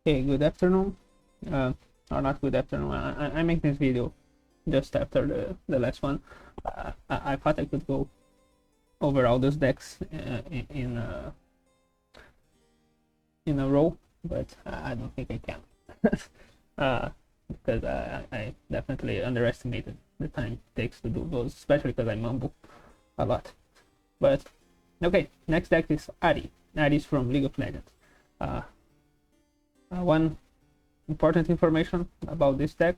Hey, good afternoon. Uh, or not good afternoon. I make this video just after the last one. I thought I could go over all those decks in a row, but I don't think I can. uh, because I definitely underestimated the time it takes to do those, especially because I mumble a lot. But okay, next deck is Ahri. Ahri is from League of Legends. Uh, one important information about this deck,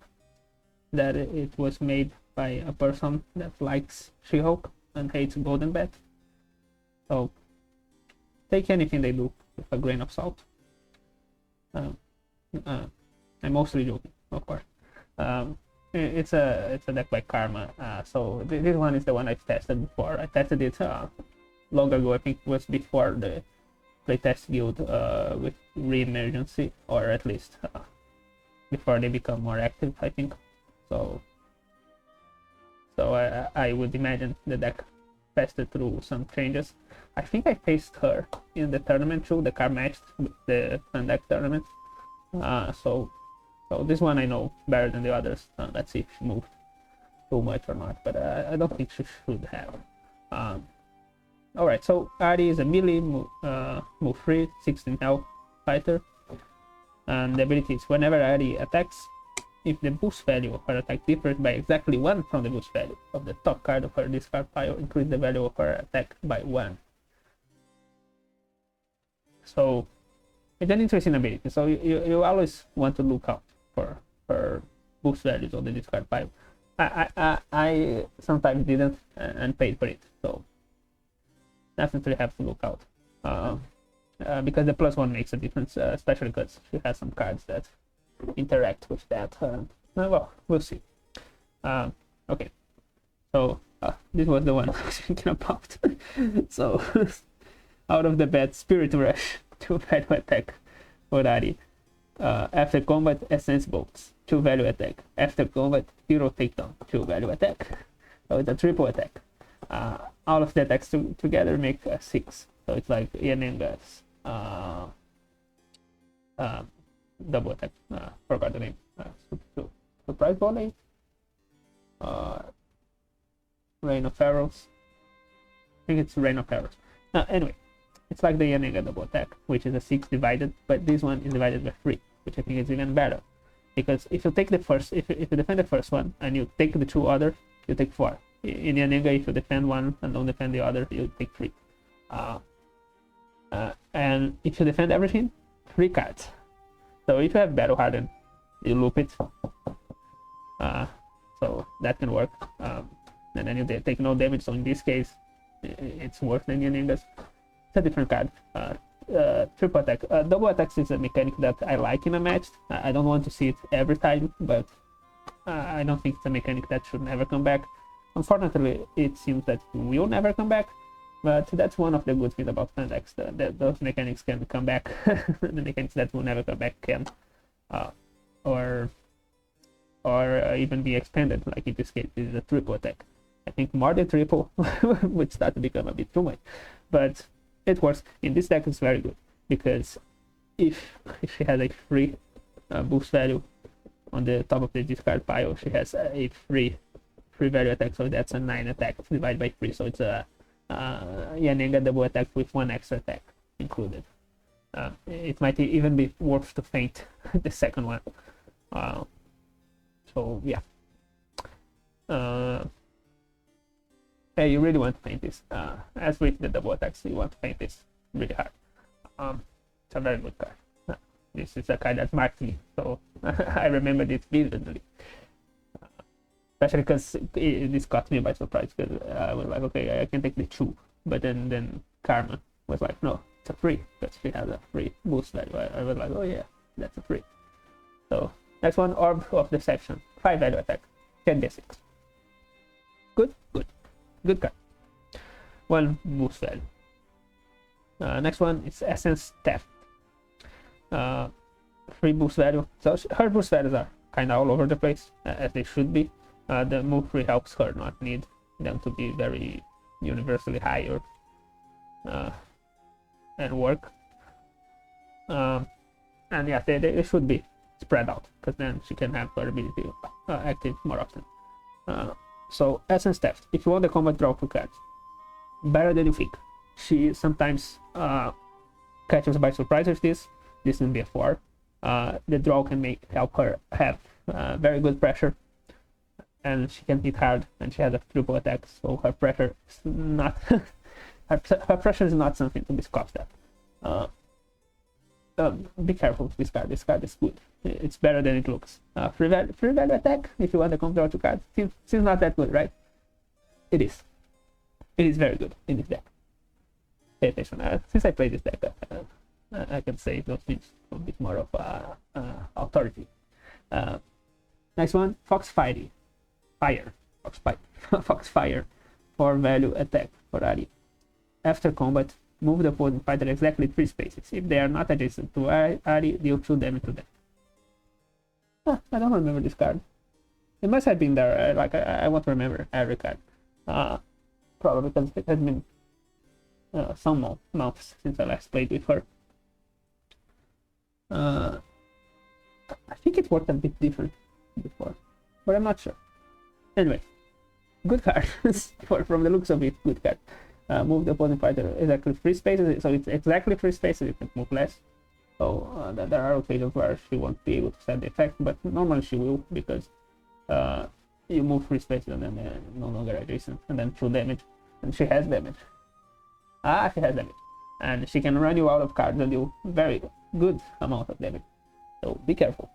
that it was made by a person that likes She-Hulk and hates Golden Bat. So take anything they do with a grain of salt. Um, uh, I'm mostly joking, of course. It's a deck by Karma. So this one is the one I've tested before. I tested it long ago. I think it was before the Playtest guild with Re-Emergency, or at least before they become more active, I think. So I would imagine the deck passed through some changes. I think I faced her in the tournament too. The car matched the Fun deck tournament. So this one I know better than the others. Let's see if she moved too much or not, but I don't think she should have. Alright, so Ahri is a melee, move free, 16 health fighter. And the ability is whenever Ahri attacks, if the boost value of her attack differs by exactly 1 from the boost value of the top card of her discard pile, increase the value of her attack by 1. So it's an interesting ability. So you always want to look out for boost values on the discard pile. I sometimes didn't and paid for it. So definitely have to look out. Because the +1 makes a difference, especially because she has some cards that interact with that. Well, we'll see. Okay, so this was the one I was thinking about. So out of the bat, Spirit Rush, 2 value attack for Ahri. After combat, Essence Bolts, 2 value attack. After combat, Hero Takedown, 2 value attack. So it's a triple attack. All of the attacks together make 6. So it's like Yanenga's double attack. Forgot the name. Surprise Volley? Rain of Arrows. I think it's Rain of Arrows. Anyway, it's like the Yanenga double attack, which is a 6 divided, but this one is divided by 3, which I think is even better. Because if you take the first, if you defend the first one and you take the 2 others, you take 4. In Yanenga, if you defend one and don't defend the other, you take 3. And if you defend everything, 3 cards. So if you have Battle Harden, you loop it. So that can work. And then you take no damage. So in this case, it's worse than Yanenga's. It's a different card. Triple attack. Double attacks is a mechanic that I like in a match. I don't want to see it every time, but I don't think it's a mechanic that should never come back. Unfortunately, it seems that it will never come back, but that's one of the good things about fan decks. Those mechanics can come back. The mechanics that will never come back can, or even be expanded. Like in this case, this is a triple attack. I think more than triple would start to become a bit too much, but it works. In this deck, it's very good because if she has a free boost value on the top of the discard pile, she has a free value attack, so that's a 9 attack divided by 3. So it's a Yanenga double attack with 1 extra attack included. It might even be worth to faint the second one. So yeah. Hey, you really want to paint this. As with the double attacks, you want to paint this really hard. It's a very good card. This is a card that marked me, so I remembered it vividly. Especially because this caught me by surprise, because I was like, okay, I can take the 2, but then Karma was like, no, it's a free, because she has a free boost value. I was like, oh yeah, that's a free. So next one, Orb of Deception, 5 value attack, 10 basics. Good card. 1 boost value. Next one is Essence Theft. 3 boost value. So her boost values are kind of all over the place, as they should be. The move free helps her not need them to be very universally high or and work. And yeah, they should be spread out, because then she can have her ability active more often. So essence theft. If you want the combat, draw 2 cards. Better than you think. She sometimes catches by surprise with this. This will be a 4. The draw can help her have very good pressure, and she can hit hard, and she has a triple attack, so her pressure is not her pressure is not something to be scoffed at. Be careful with this card. This card is good. It's better than it looks. Free value attack. If you want to control 2 cards, seems not that good, right? It is. It is very good in this deck. Pay attention. Since I play this deck, I can say those things a bit more of authority. Next one, Foxfire. Foxfire. 4 value attack for Ahri. After combat, move the opposing fighter exactly 3 spaces. If they are not adjacent to Ahri, deal 2 damage to them. I don't remember this card. It must have been there. I won't remember every card. Probably because it has been some months since I last played with her. I think it worked a bit different before, but I'm not sure. Anyway, good card. From the looks of it, good card. Move the opposing fighter exactly 3 spaces, so it's exactly 3 spaces. You can move less. So there are occasions where she won't be able to set the effect, but normally she will, because you move 3 spaces and then they're no longer adjacent, and then 2 damage, and she has damage. She has damage, and she can run you out of cards and do very good amount of damage. So be careful.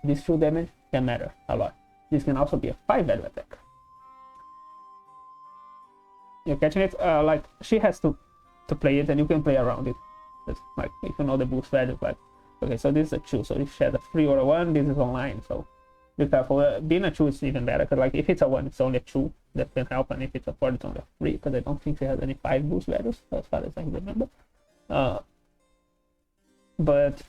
This 2 damage can matter a lot. This can also be a 5 value attack. You're catching it? Like, she has to play it, and you can play around it. Just, like, if you know the boost value, like, okay, so this is a 2, so if she has a 3 or a 1, this is online, so be careful. Being a 2 is even better, because like if it's a 1, it's only a 2 that can help, and if it's a 4, it's only a 3, because I don't think she has any 5 boost values as far as I remember. But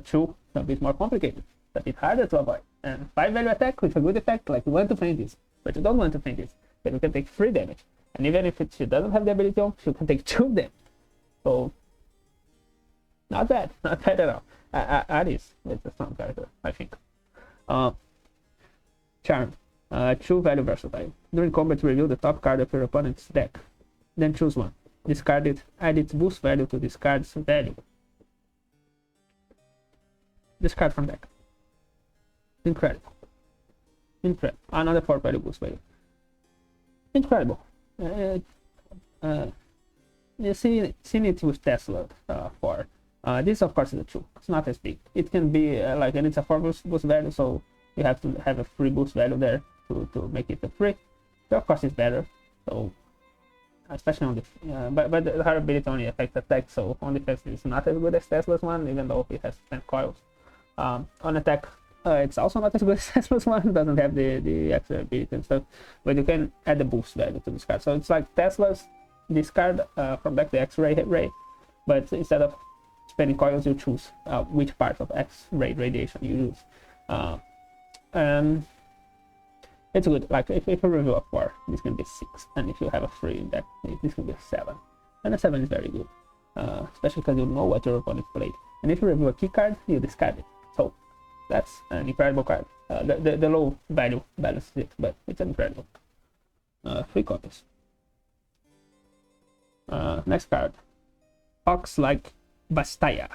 2 a bit more complicated, a bit harder to avoid. And 5 value attack with a good effect, like you want to feint this, but you don't want to feint this, but you can take 3 damage. And even if she doesn't have the ability on, she can take 2 damage. So not bad at all. Aris is a strong character, I think. Charm. 2 value versatile. During combat, reveal the top card of your opponent's deck. Then choose one. Discard it. Add its boost value to this card's value. Discard from deck. Incredible. Another 4 value boost value. Incredible. You see it with Tesla 4. This of course is a 2. It's not as big. It can be and it's a 4 boost value, so you have to have a free boost value there to make it a 3. So of course it's better. So especially on the but her ability only affects attack, so on defense is not as good as Tesla's one, even though it has 10 coils. On attack, it's also not as good as Tesla's one. It doesn't have the extra ability and stuff, but you can add the boost value to this card. So it's like Tesla's discard from back the X-ray ray, but instead of spending coils, you choose which part of X-ray radiation you use. And it's good. Like if you review a 4, this can be 6, and if you have a 3 in that, this can be a 7. And a 7 is very good, especially because you know what your opponent played. And if you review a key card, you discard it. So that's an incredible card. The low value balances it, but it's incredible. 3 copies. Next card, Ox like Bastaya.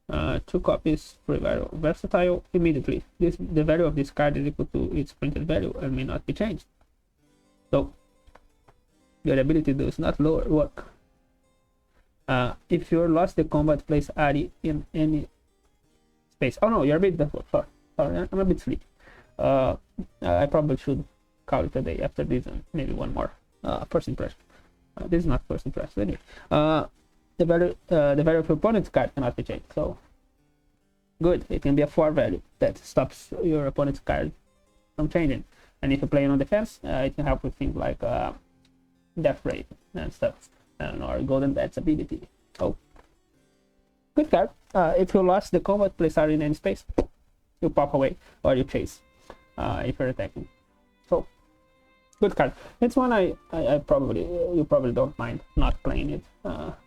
2 copies, 3 value versatile. Immediately, the value of this card is equal to its printed value and may not be changed. So your ability does not lower work. If you lost the combat, place Ahri in any space. Oh no, your ability does work. Sorry, I'm a bit sleepy. I probably should call it a day after this and maybe one more. First impression. This is not first impression anyway. The value of your opponent's card cannot be changed. So good. It can be a 4 value that stops your opponent's card from changing. And if you play it on defense, it can help with things like death rate and stuff, or golden bat's ability. So good card. If you lost the combat, place Ahri in any space. You pop away or you chase if you're attacking. So Good card. It's one I probably you probably don't mind not playing it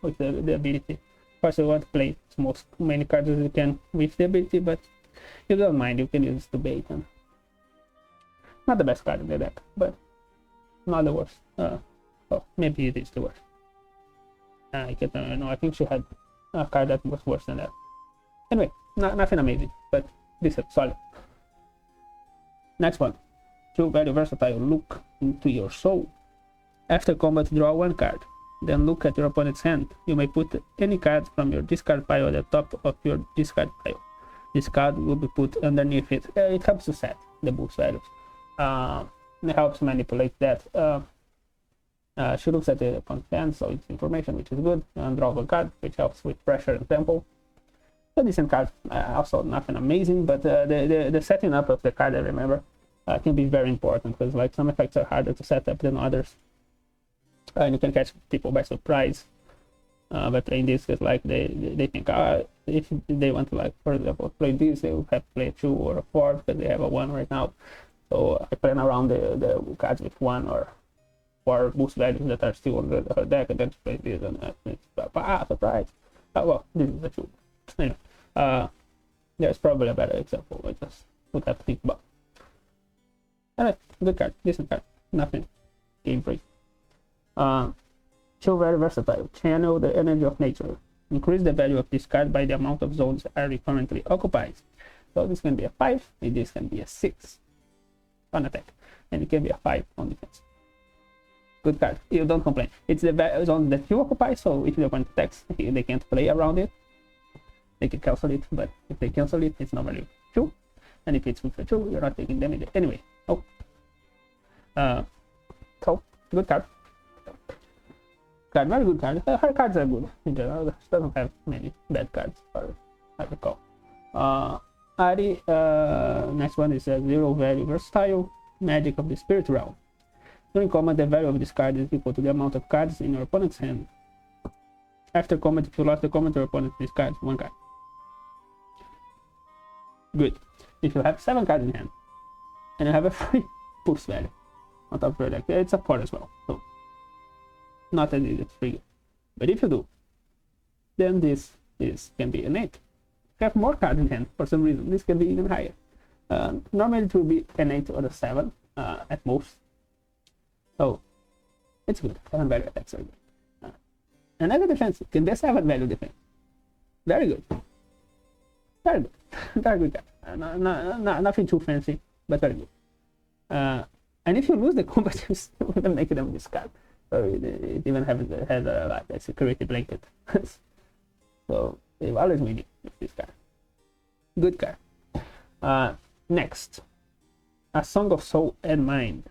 with the ability. Of course, you want to play as many cards as you can with the ability, but you don't mind. You can use the bait. And not the best card in the deck, but not the worst. Well, maybe it is the worst. I can't know. I think she had a card that was worse than that. Anyway, nothing amazing, but this is solid. Next one. 2 very versatile. Look into your soul. After combat, draw 1 card. Then look at your opponent's hand. You may put any card from your discard pile at the top of your discard pile. This card will be put underneath it. It helps to set the boost values. It helps manipulate that. She looks at the opponent's hand, so it's information, which is good. And draw 1 card, which helps with pressure and tempo. A decent card. Also nothing amazing, but the setting up of the card, I remember, can be very important, because like some effects are harder to set up than others, and you can catch people by surprise by playing this, because like they think if they want to, like, for example, play this, they will have to play a 2 or a 4 because they have a 1 right now. So I plan around the cards with 1 or 4 boost values that are still on her deck, and then play this, and it's surprise. Well, this is a 2. Anyway, there's probably a better example. I just would have to think about. Alright, good card, decent card, nothing game break. 2 very versatile. Channel the energy of nature. Increase the value of this card by the amount of zones Ahri currently occupies. So this can be a 5, and this can be a 6 on attack, and it can be a 5 on defense. Good card. You don't complain. It's the zone that you occupy, so if the opponent attacks, they can't play around it. They can cancel it, but if they cancel it, it's not value 2. And if it's with a 2, you're not taking damage anyway. Oh. So, good card. Very good card. Her cards are good in general. She doesn't have many bad cards, as I recall. Ahri, next one is a 0 value versatile. Magic of the Spirit Realm. During combat, the value of this card is equal to the amount of cards in your opponent's hand. After combat, if you lost the combat, your opponent discards 1 card. Good. If you have 7 cards in hand, and you have a free boost value on top of your deck, it's a 4 as well. So, not that it's free. But if you do, then this can be an 8. If you have more cards in hand, for some reason, this can be even higher. Normally it will be an 8 or a 7 at most. So, it's good. 7 value attacks are good. Another defense can be a 7 value defense. Very good. Very good. Very good card. Nothing too fancy, but very good. And if you lose the combat, you still can make them discard. So it even has a security blanket. So you always win it with this card. Good card. Next, A Song of Soul and Mind.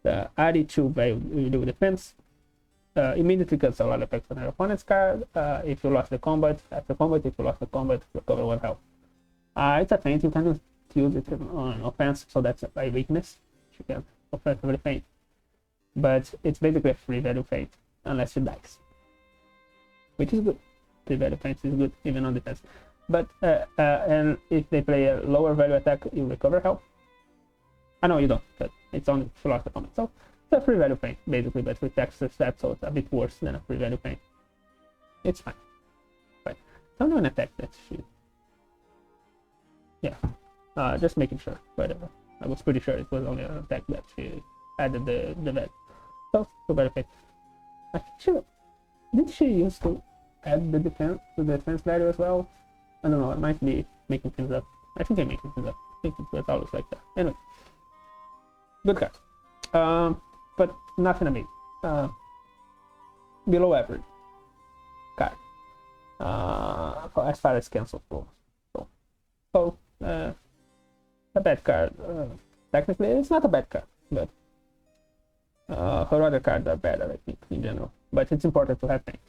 The Ahri 2 value defense. Immediately cuts a lot of effects on your opponent's card. If you lost the combat, after combat, if you lost the combat, recover 1 health. It's a feint. You can use it on offense, so that's a weakness. You can offensively feint, but it's basically a free value feint unless she dies, which is good. Free value feint is good even on defense. But and if they play a lower value attack, you recover health. I know you don't, but it's only if you lost the combat. So it's a free value feint basically, but with extra steps, so it's a bit worse than a free value feint. It's fine. But don't do an attack that she. Yeah, just making sure. Whatever. I was pretty sure it was only an attack that she added the value. So better feint. Did she used to add the defense value as well? I don't know. I might be making things up. I think I'm making things up. I think it was always like that. Anyway, good card. But nothing amazing. Below average card. As far as cancel goes. So a bad card. Technically, it's not a bad card, but her other cards are better, I think, in general. But it's important to have things.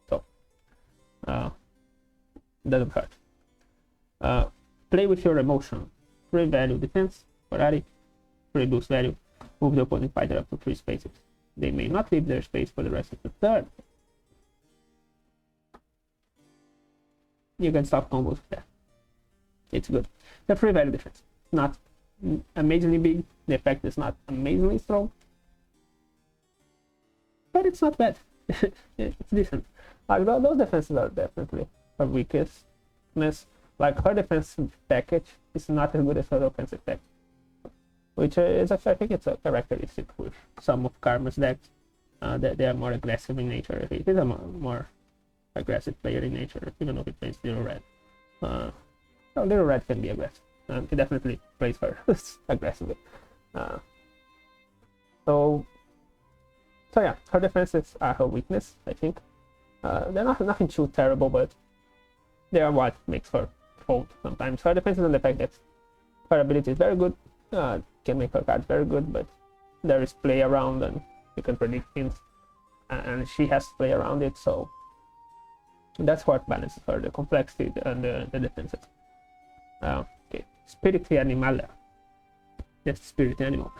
So, doesn't hurt. Play with your emotion. Free value defense for Ahri. Free boost value. Move the opponent fighter up to 3 spaces. They may not leave their space for the rest of the turn. You can stop combos with that. It's good. The free value defense. Not amazingly big. The effect is not amazingly strong. but it's not bad. It's decent. Like those defenses are definitely her weakness. Like her defensive package is not as good as her offensive package, which is actually, I think it's a characteristic with some of Karma's decks. That they are more aggressive in nature. He's a more aggressive player in nature, even though he plays Little Red. Little Red can be aggressive. He definitely plays her aggressively. So yeah, her defenses are her weakness, I think. They're nothing too terrible, but they are what makes her fold sometimes. Her defense is on the fact that her ability is very good, can make her cards very good, but there is play around and you can predict things, and she has to play around it, so that's what balances her, the complexity and the defenses. Okay, Spirit Animal. Just Spirit Animal.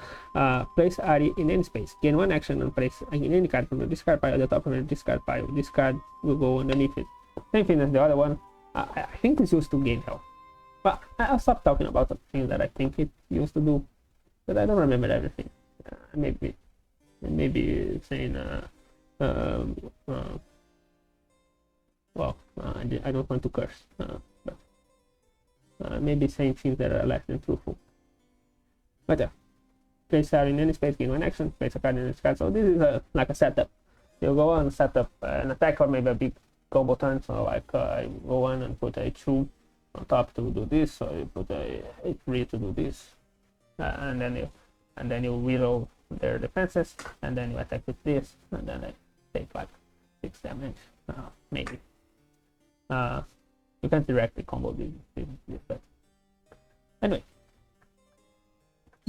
Place Ahri in any space. Gain 1 action and place in any card from the discard pile at the top of the discard pile. This card will go underneath it. Same thing as the other one. I think it's used to gain health. But I'll stop talking about the things that I think it used to do, but I don't remember everything. Maybe saying I don't want to curse, but maybe saying things that are less than truthful. But yeah, place Ahri in any space, gain 1 action, place a card in this card. So this is like a setup. You go on, set up an attack or maybe a big combo turn. So like I go on and put a 2 on top to do this, or you put a 3 to do this, and then you reroll their defenses, and then you attack with this, and then I take like 6 damage, maybe. You can't directly combo this, but anyway,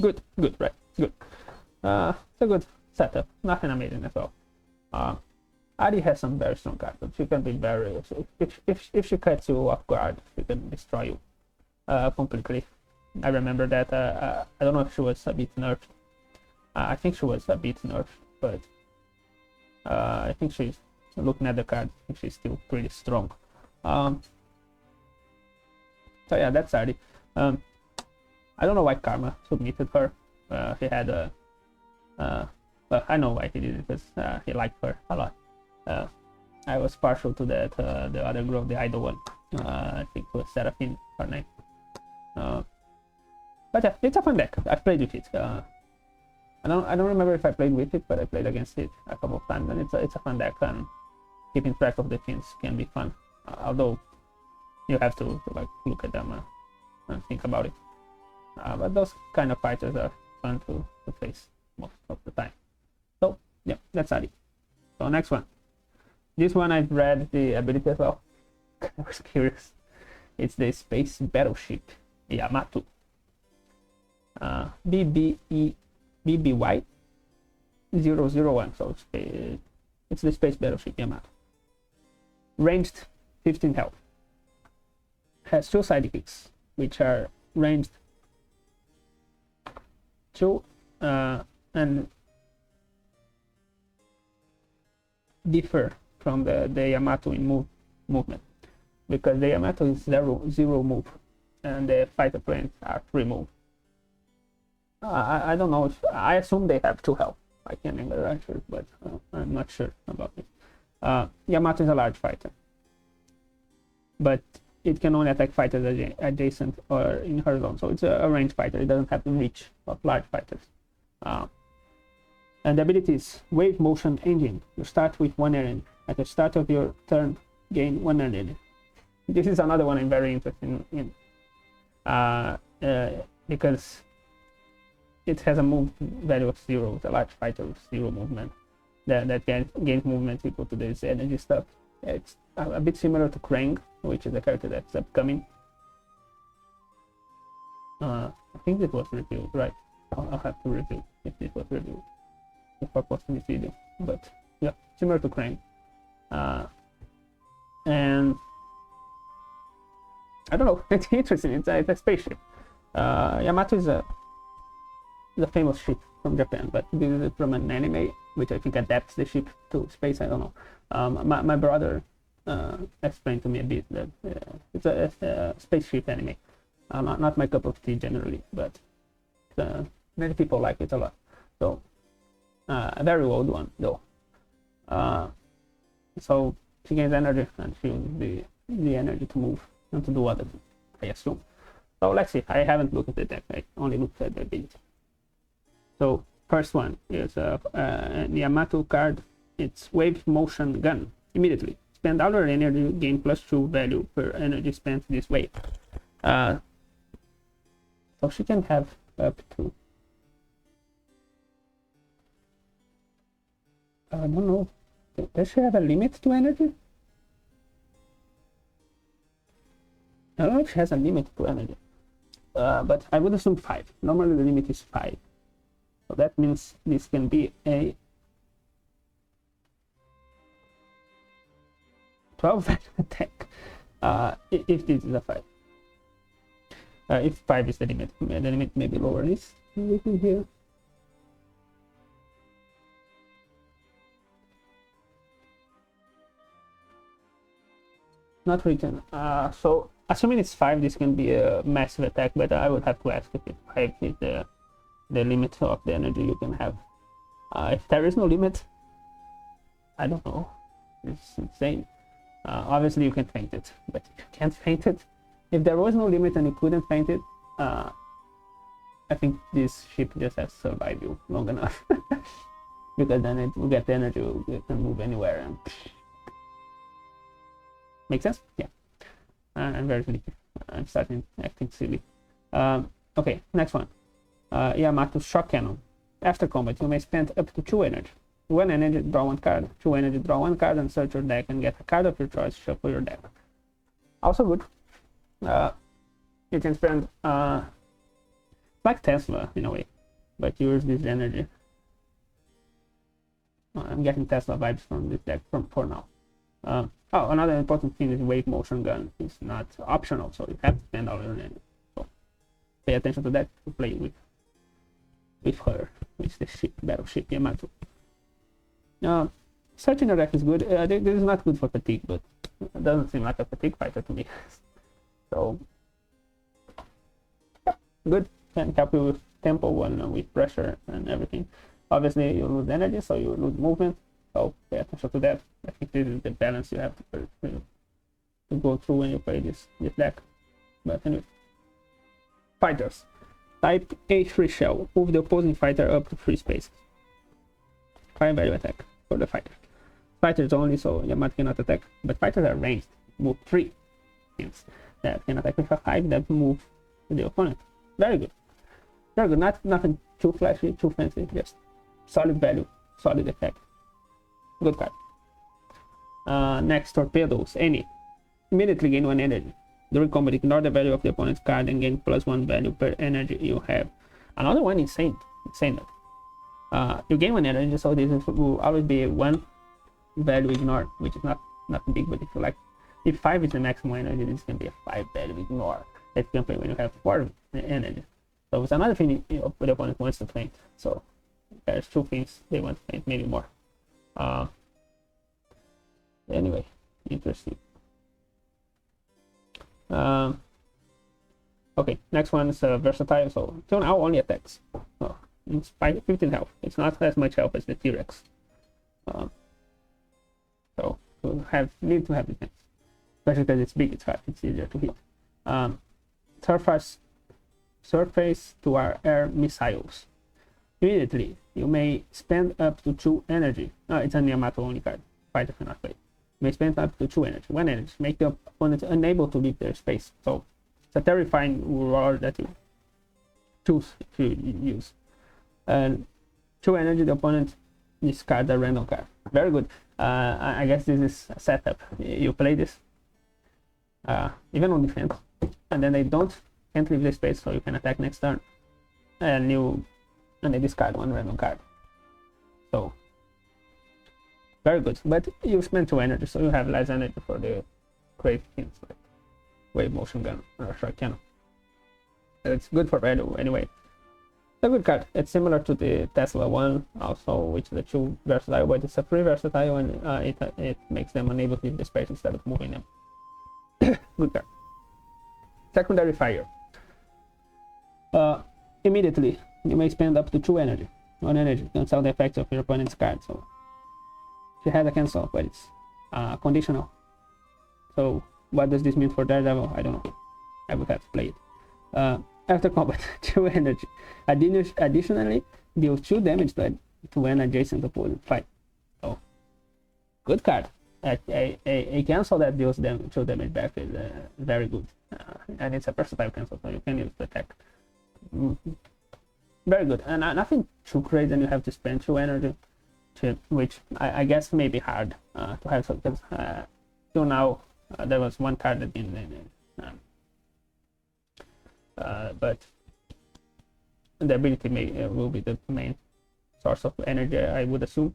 good, right, good. It's a good setup, nothing amazing at all. Ahri has some very strong cards, but she can be very, if she cuts you off guard, she can destroy you completely. I remember that. I don't know if she was a bit nerfed. I think she was a bit nerfed, but I think she's, looking at the card, I think she's still pretty strong. So yeah, that's Ahri. I don't know why Karma submitted her. He had a well, I know why he did it, because he liked her a lot. I was partial to that. The other girl, the idol one, I think it was Seraphine, her name. But yeah, it's a fun deck. I've played with it. I don't remember if I played with it, but I played against it a couple of times, and it's a fun deck, and keeping track of the things can be fun. Although you have to like look at them and think about it. But those kind of fighters are fun to face most of the time. So yeah, that's Ahri. So next one. This one I've read the ability as well. I was curious. It's the Space Battleship Yamato. BBY 001. So it's the Space Battleship Yamato. Ranged 15 health. Has 2 sidekicks, which are ranged 2 and differ from the Yamato in movement, because the Yamato is zero move and the fighter planes are 3 move. I don't know if, I assume they have 2 health. I can't remember, but I'm not sure about it. Yamato is a large fighter, but it can only attack fighters adjacent or in her zone, so it's a ranged fighter. It doesn't have the reach of large fighters. And the ability is Wave Motion Engine. You start with 1 energy. At the start of your turn, gain 1 energy. This is another one I'm very interested in, because it has a move value of 0. It's a large fighter with 0 movement. That gains movement equal to this energy stuff. It's a bit similar to Krang, which is a character that's upcoming. I think this was revealed, right? I'll have to review if this was revealed before posting this video. But yeah, similar to Krang. And I don't know, it's interesting. It's a spaceship. Yamato is a famous ship from Japan, but this is from an anime, which I think adapts the ship to space. I don't know. My brother explained to me a bit that it's a spaceship anime. Not my cup of tea generally, but many people like it a lot. So a very old one though. So she gains energy and she uses the energy to move and to do other things, I assume. So let's see. I haven't looked at the deck. I only looked at the ability. So first one is a Yamato card. It's Wave Motion Gun. Immediately spend all your energy, gain +2 value per energy spent this way. So she can have up to, I don't know. Does she have a limit to energy? I don't know if she has a limit to energy. But I would assume 5. Normally the limit is 5. So that means this can be a 12 value attack. If this is a 5. If 5 is the limit may be lower. This anything here? Not written. So assuming it's 5, this can be a massive attack, but I would have to ask if 5 is the limit of the energy you can have. If there is no limit, I don't know. It's insane. Obviously you can faint it, but if you can't faint it, if there was no limit and you couldn't faint it, I think this ship just has to survive you long enough. Because then it will get the energy, it can move anywhere. And make sense? Yeah. I'm very sleepy. I'm starting acting silly. Okay, next one. Yamato Shock Cannon. After combat, you may spend up to 2 energy. 1 energy, draw 1 card. 2 energy, draw 1 card and search your deck and get a card of your choice, shuffle your deck. Also good. You can spend like Tesla in a way, but use this energy. I'm getting Tesla vibes from this deck for now. Oh, another important thing is Wave Motion Gun. It's not optional, so you have to spend all your energy. So pay attention to that to play with her, with the ship, Battleship Yamato. Searching your deck is good. This is not good for fatigue, but it doesn't seem like a fatigue fighter to me. So yeah, good. Can help you with tempo and with pressure and everything. Obviously you lose energy, so you lose movement. So pay attention to that. I think this is the balance you have to go through when you play this deck. But anyway, fighters. Type A3 shell. Move the opposing fighter up to 3 spaces. 5 value attack for the fighter. Fighters only, so Yamato cannot attack. But fighters are ranged. Move 3 things that can attack with a 5 that move the opponent. Very good. Very good. Nothing too flashy, too fancy. Just solid value, solid effect. Good card. Next, torpedoes. Any. Immediately gain 1 energy. During combat, ignore the value of the opponent's card and gain +1 value per energy you have. Another one insane. You gain 1 energy, so this will always be 1 value ignored, which is not big, but if you like, if 5 is the maximum energy, this can be a 5 value ignore. That you can play when you have 4 energy. So it's another thing the opponent wants to faint. So there's 2 things they want to faint, maybe more. Anyway, interesting. Okay, next one is versatile. So till now only attacks. It's 15 health. It's not as much health as the T-Rex. So you need to have defense, especially because it's big. It's fast. It's easier to hit. Surface to our air missiles. Immediately, you may spend up to 2 energy. It's a Yamato only card. Fighter cannot play. You may spend up to 2 energy. 1 energy. Make the opponent unable to leave their space. So it's a terrifying roar that you choose if you use. And 2 energy, the opponent discards a random card. Very good. I guess this is a setup. You play this, even on defense, and then they can't leave the space, so you can attack next turn. And they discard 1 random card. So very good. But you spend 2 energy, so you have less energy for the crazy things like Wave Motion Gun or Shock Cannon. It's good for value anyway. It's a good card. It's similar to the Tesla one, also, which is the 2 versatile, but it's a 3 versatile, and it makes them unable to leave the space instead of moving them. Good card. Secondary fire. Immediately, you may spend up to 2 energy. 1 energy cancel the effects of your opponent's card. So She has a cancel, but it's conditional. So what does this mean for Daredevil? I don't know. I would have to play it. After combat, 2 energy. Additionally, deals 2 damage to an adjacent opponent. Fine. So, good card. A cancel that deals 2 damage back is very good. And it's a versatile cancel, so you can use the attack. Very good. And nothing too crazy, and you have to spend 2 energy, which I guess may be hard to have. So, because till now, there was one card that didn't. But the ability will be the main source of energy, I would assume.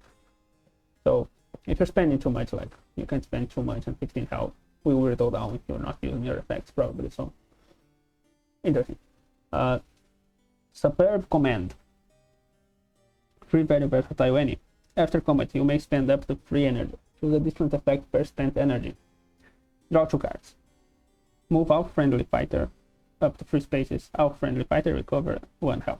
So if you're spending too much, like you can spend too much and 15 health will whittle down if you're not using your effects probably. So interesting. Superb command. Free value versatile any. After combat, you may spend up to 3 energy. Choose a different effect per spent energy. Draw 2 cards. Move all friendly fighter up to 3 spaces. All friendly fighter recover 1 health.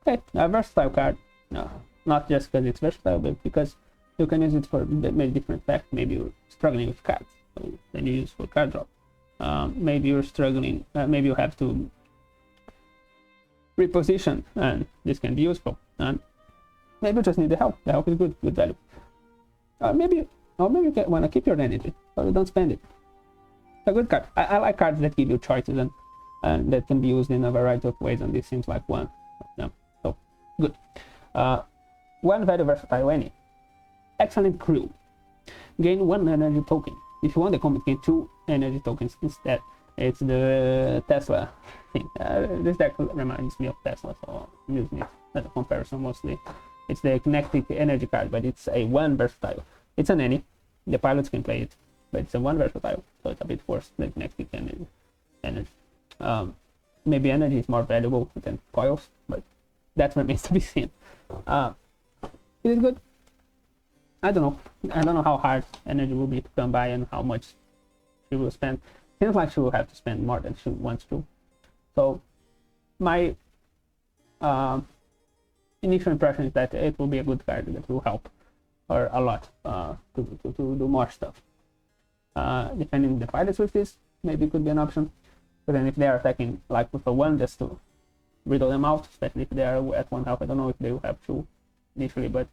Okay, a versatile card. No, not just because it's versatile, but because you can use it for many different effects. Maybe you're struggling with cards, so then you use for card drop. Maybe you're struggling. Maybe you have to reposition, and this can be useful. And maybe you just need the help. The help is good value. Maybe you want to keep your energy, so you don't spend it. It's a good card. I like cards that give you choices and that can be used in a variety of ways, and this seems like one of them. So good. 1 value versatile any. Excellent crew. Gain 1 energy token. If you want the combat, gain 2 energy tokens instead. It's the Tesla thing. This deck reminds me of Tesla, so I'm using it as a comparison mostly. It's the kinetic energy card, but it's a 1 versatile. It's an any. The pilots can play it, but it's a 1 versatile, so it's a bit worse than kinetic energy. Maybe energy is more valuable than coils, but that remains to be seen. Is it good? I don't know how hard energy will be to come by and how much she will spend. Seems like she will have to spend more than she wants to. So my initial impression is that it will be a good card that will help her a lot to do more stuff. Defending the pilots with this maybe could be an option. But then if they are attacking like with a 1, just to riddle them out, especially if they are at 1 health. I don't know if they will have 2 initially, but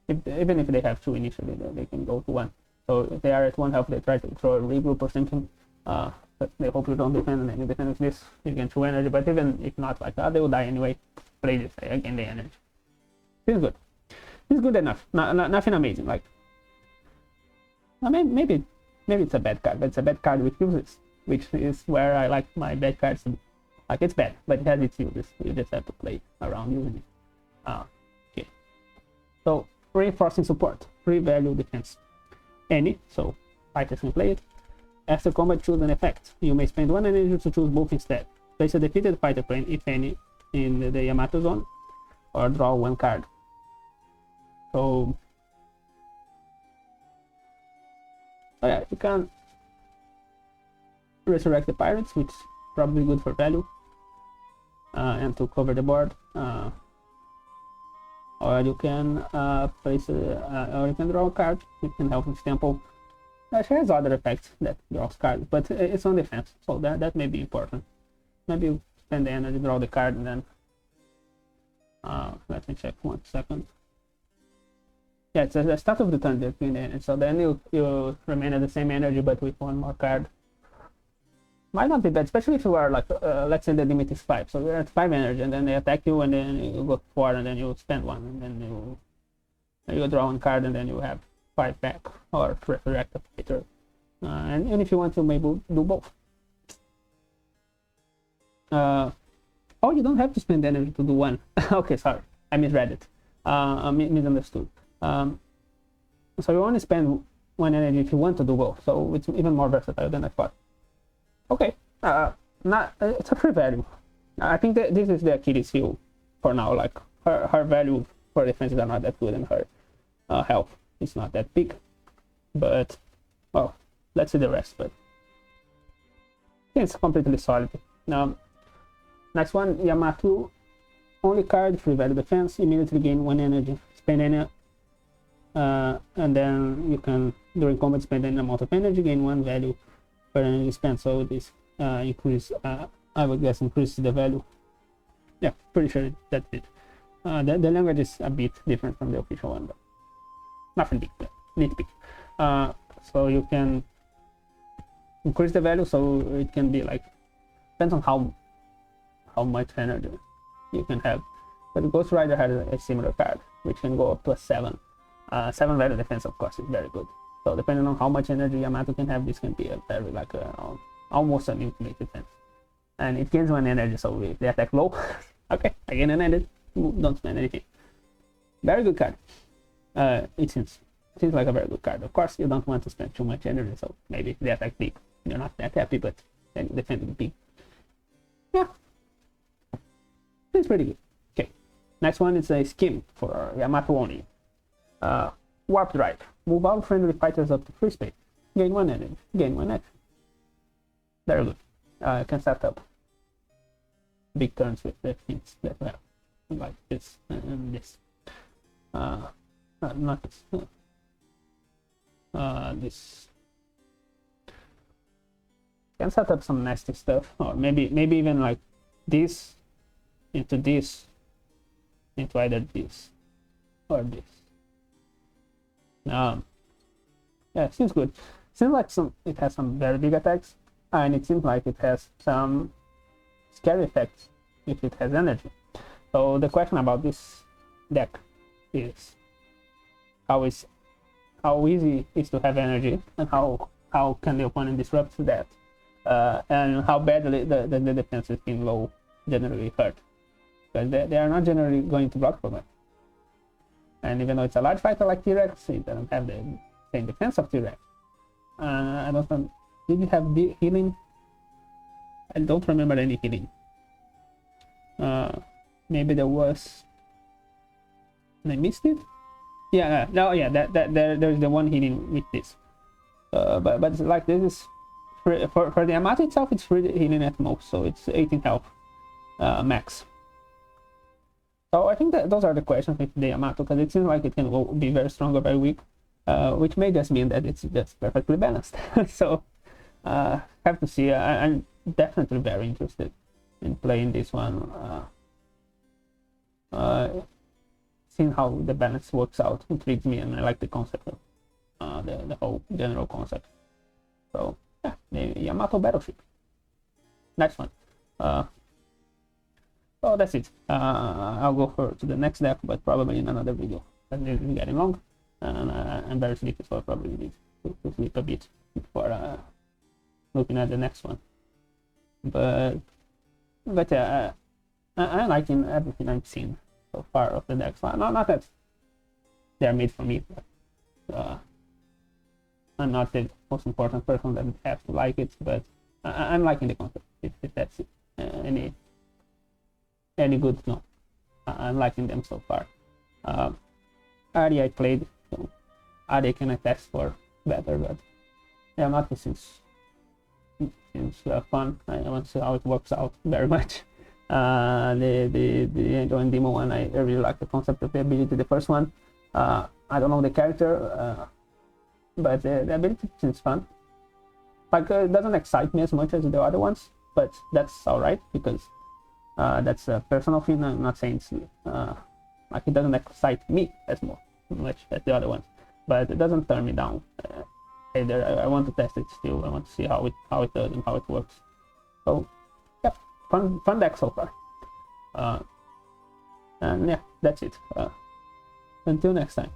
even if they have 2 initially, they can go to 1. So if they are at 1 health, they try to throw a regroup or something. But they hope you don't defend, and then you defend with this, you gain 2 energy. But even if not like that, they will die anyway. Play this, again the energy. This is good. This is good enough. Nothing amazing. Like, I mean, maybe it's a bad card, but it's a bad card with uses, which is where I like my bad cards. Like, it's bad, but it has its uses. You just have to play around using it. Okay. So reinforcing support, free value defense. Any, so fighters can play it. After combat, choose an effect. You may spend 1 energy to choose both instead. Place a defeated fighter plane, if any, in the Yamato zone, or draw 1 card. So, yeah, you can resurrect the pirates, which is probably good for value, and to cover the board. Or you can place or you can draw a card. You can help with tempo. She has other effects that draws cards, but it's on defense, so that may be important. Maybe you spend the energy, draw the card, and then let me check 1 second. Yeah, it's the start of the turn that you end, so then you remain at the same energy but with 1 more card. Might not be bad, especially if you are like let's say the limit is 5, so you're at 5 energy and then they attack you and then you go 4 and then you spend 1 and then you draw 1 card and then you have 5 back or resurrect a fighter. And if you want to, maybe do both. Oh, you don't have to spend energy to do 1. Okay, sorry, I misread it. I misunderstood. So you only spend 1 energy if you want to do both, so it's even more versatile than I thought. Okay, it's a free value. I think that this is the Achilles heel for now. Like her value for defenses are not that good, and her health is not that big. But well, let's see the rest. But I think it's completely solid. Now, next one, Yamato. Only card, free value defense. Immediately gain 1 energy. Spend any and then you can, during combat, spend an amount of energy, gain 1 value per energy spent. So this increase, I would guess, increases the value. Yeah, pretty sure that's it. The language is a bit different from the official one, but nothing big, nitpick. So you can increase the value, so it can be like, depends on how much energy you can have. But Ghost Rider has a similar card, which can go up to a 7. 7 value defense, of course, is very good. So depending on how much energy Yamato can have, this can be a very like almost an infinite defense. And it gains 1 energy, so if they attack low, okay, I gain an energy, don't spend anything. Very good card. It seems like a very good card. Of course, you don't want to spend too much energy, so maybe they attack big. You're not that happy, but then you defend big. Yeah, it's pretty good. Okay, next one is a skim for Yamato only. Warp Drive. Move all friendly fighters up to free space. Gain 1 energy. Gain 1 action. Very good. Can set up big turns with the things that we have, like this and this. Not this. This can set up some nasty stuff, or maybe even like this into this into either this or this. Yeah, seems good. Seems like it has some very big attacks, and it seems like it has some scary effects if it has energy. So the question about this deck is how easy it is to have energy, and how can the opponent disrupt that, and how badly the defense is being low generally hurt, because they are not generally going to block for much. And even though it's a large fighter like T-Rex, it doesn't have the same defense of T-Rex. I don't know. Did you have healing? I don't remember any healing. Maybe there was. I missed it. Yeah, no, yeah. There's the one healing with this. But like this is for the Yamato itself, it's free healing at most, so it's 18 health max. So I think that those are the questions with the Yamato, because it seems like it can be very strong or very weak, which may just mean that it's just perfectly balanced. So have to see. I'm definitely very interested in playing this one, seeing how the balance works out intrigues me, and I like the concept of the whole general concept. So yeah, the Yamato Battleship. Next one. So that's it. I'll go to the next deck, but probably in another video. It's getting long, and I'm very sleepy, so I probably need to sleep a bit before looking at the next one. But yeah, I'm liking everything I've seen so far of the decks. Not that they're made for me, but I'm not the most important person that has to like it, but I'm liking the concept. If that's it. Any good? No, I'm liking them so far. Ahri I played, so Ahri can attest for better, but Yamato seems fun. I want to see how it works out very much. The Angel and Demon one, I really like the concept of the ability. The first one, I don't know the character, but the ability seems fun. Like it doesn't excite me as much as the other ones, but that's alright, because that's a personal thing. I'm not saying it's like it doesn't excite me as much as the other ones, but it doesn't turn me down either. I want to test it still. I want to see how it does and how it works. So yeah, fun deck so far. And yeah, that's it. Until next time.